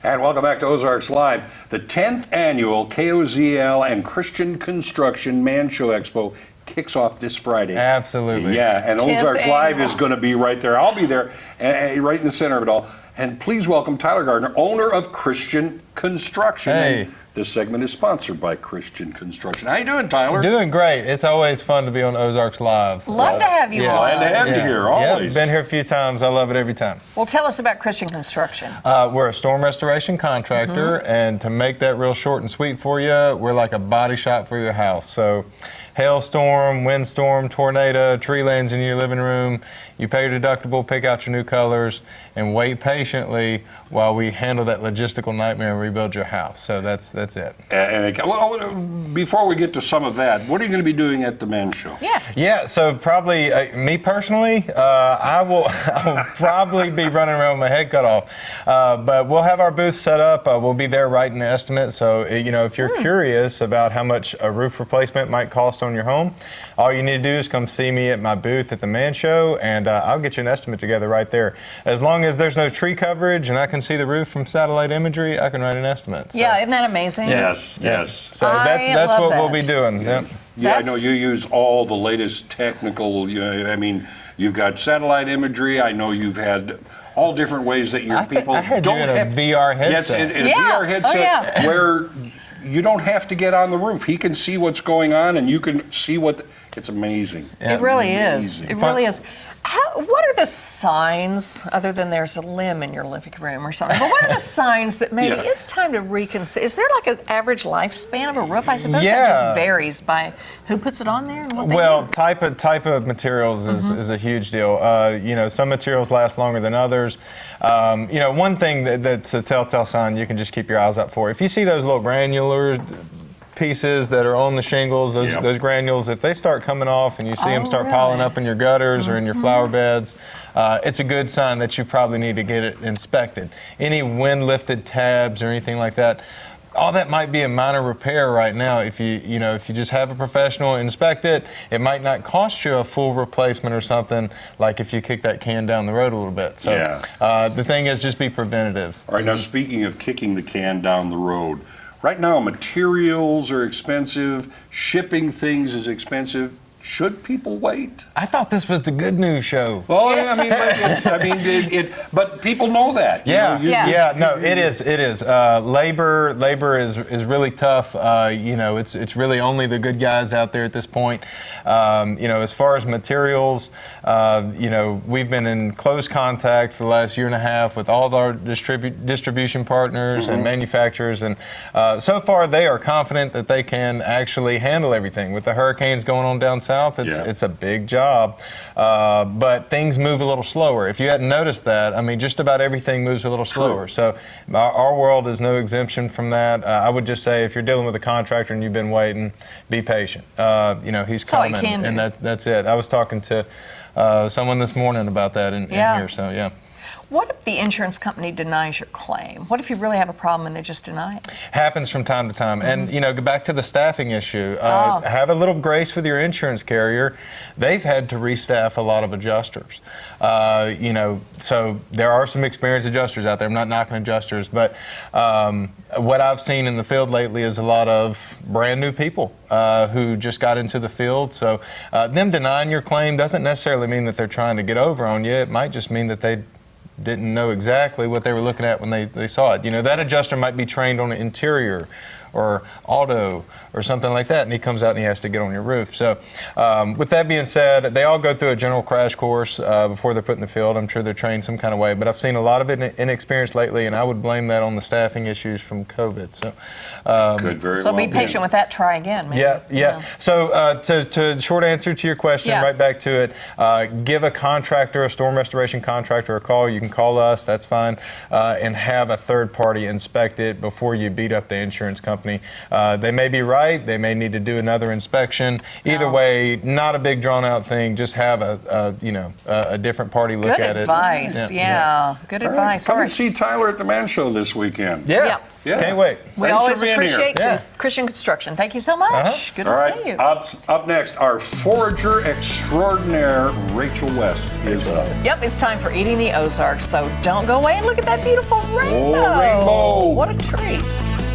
And welcome back to Ozarks Live. The 10th annual KOZL and Christian Construction Man Show Expo kicks off this Friday. Absolutely. Yeah, and 10th Ozarks annual. Live is going to be right there. I'll be there, right in the center of it all. And please welcome Tyler Gardner, owner of Christian Construction. Hey. And this segment is sponsored by Christian Construction. How you doing, Tyler? Doing great. It's always fun to be on Ozarks Live. Love to have you on. Glad to have you here, always. Been here a few times. I love it every time. Well, tell us about Christian Construction. We're a storm restoration contractor, and to make that real short and sweet for you, we're like a body shop for your house. So hailstorm, windstorm, tornado, tree lands in your living room, you pay your deductible, pick out your new colors, and wait patiently while we handle that logistical nightmare and rebuild your house. So that's it. Well, before we get to some of that, what are you going to be doing at the Man Show? Yeah, so probably, me personally, I will probably be running around with my head cut off. But we'll have our booth set up. We'll be there writing the estimate. So, if you're curious about how much a roof replacement might cost on your home, all you need to do is come see me at my booth at the Man Show, and I'll get you an estimate together right there. As long as there's no tree coverage and I can see the roof from satellite imagery, I can write an estimate. So. Yeah, isn't that amazing? Yes. So that's what we'll be doing. Yeah. Yep. Yeah, I know you use all the latest technical, you've got satellite imagery. I know you've had all different ways that your people I had don't you in have a VR headset. Yes, in a VR headset where you don't have to get on the roof. He can see what's going on, and you can see it's amazing. Yeah. It really is. Amazing. It really is. What are the signs, other than there's a limb in your living room or something, but what are the signs that maybe it's time to reconsider? Is there like an average lifespan of a roof? I suppose that just varies by who puts it on there and what they use. Type of materials is a huge deal. Some materials last longer than others. One thing that's a telltale sign you can just keep your eyes out for. If you see those little granular pieces that are on the shingles, those granules, if they start coming off and you see them start piling up in your gutters or in your flower beds, it's a good sign that you probably need to get it inspected. Any wind-lifted tabs or anything like that, all that might be a minor repair right now. If you just have a professional inspect it, it might not cost you a full replacement or something, like if you kick that can down the road a little bit. So the thing is, just be preventative. All right, now speaking of kicking the can down the road, right now materials are expensive, shipping things is expensive. Should people wait? I thought this was the good news show. Well, but people know that. It is. Labor is really tough. It's really only the good guys out there at this point. As far as materials, we've been in close contact for the last year and a half with all of our distribution partners and manufacturers, and so far they are confident that they can actually handle everything. With the hurricanes going on down south, it's a big job, but things move a little slower. If you hadn't noticed that, just about everything moves a little slower. So our world is no exemption from that. I would just say, if you're dealing with a contractor and you've been waiting, be patient. He's coming, and that's it. I was talking to someone this morning about that in here. So yeah. What if the insurance company denies your claim? What if you really have a problem and they just deny it? Happens from time to time. And, go back to the staffing issue. Have a little grace with your insurance carrier. They've had to restaff a lot of adjusters. So there are some experienced adjusters out there. I'm not knocking adjusters, but what I've seen in the field lately is a lot of brand new people who just got into the field. So them denying your claim doesn't necessarily mean that they're trying to get over on you. It might just mean that they didn't know exactly what they were looking at when they saw it. That adjuster might be trained on an interior or auto or something like that, and he comes out and he has to get on your roof. So with that being said, they all go through a general crash course before they're put in the field. I'm sure they're trained some kind of way, but I've seen a lot of inexperience lately, and I would blame that on the staffing issues from COVID. So be patient with that. Try again. Maybe. Yeah. So to short answer to your question, right back to it, give a storm restoration contractor a call. You can call us, that's fine, and have a third party inspect it before you beat up the insurance company. They may be right, they may need to do another inspection. Either way, not a big drawn out thing, just have a different party look at it. Good advice, good advice. Come and see Tyler at the Man Show this weekend. Yeah. Can't wait. We always appreciate Christian Construction. Thank you so much. Good to see you. Up next, our forager extraordinaire, Rachel West, is up. Yep, it's time for Eating the Ozarks, so don't go away and look at that beautiful rainbow. Oh, rainbow. what a treat.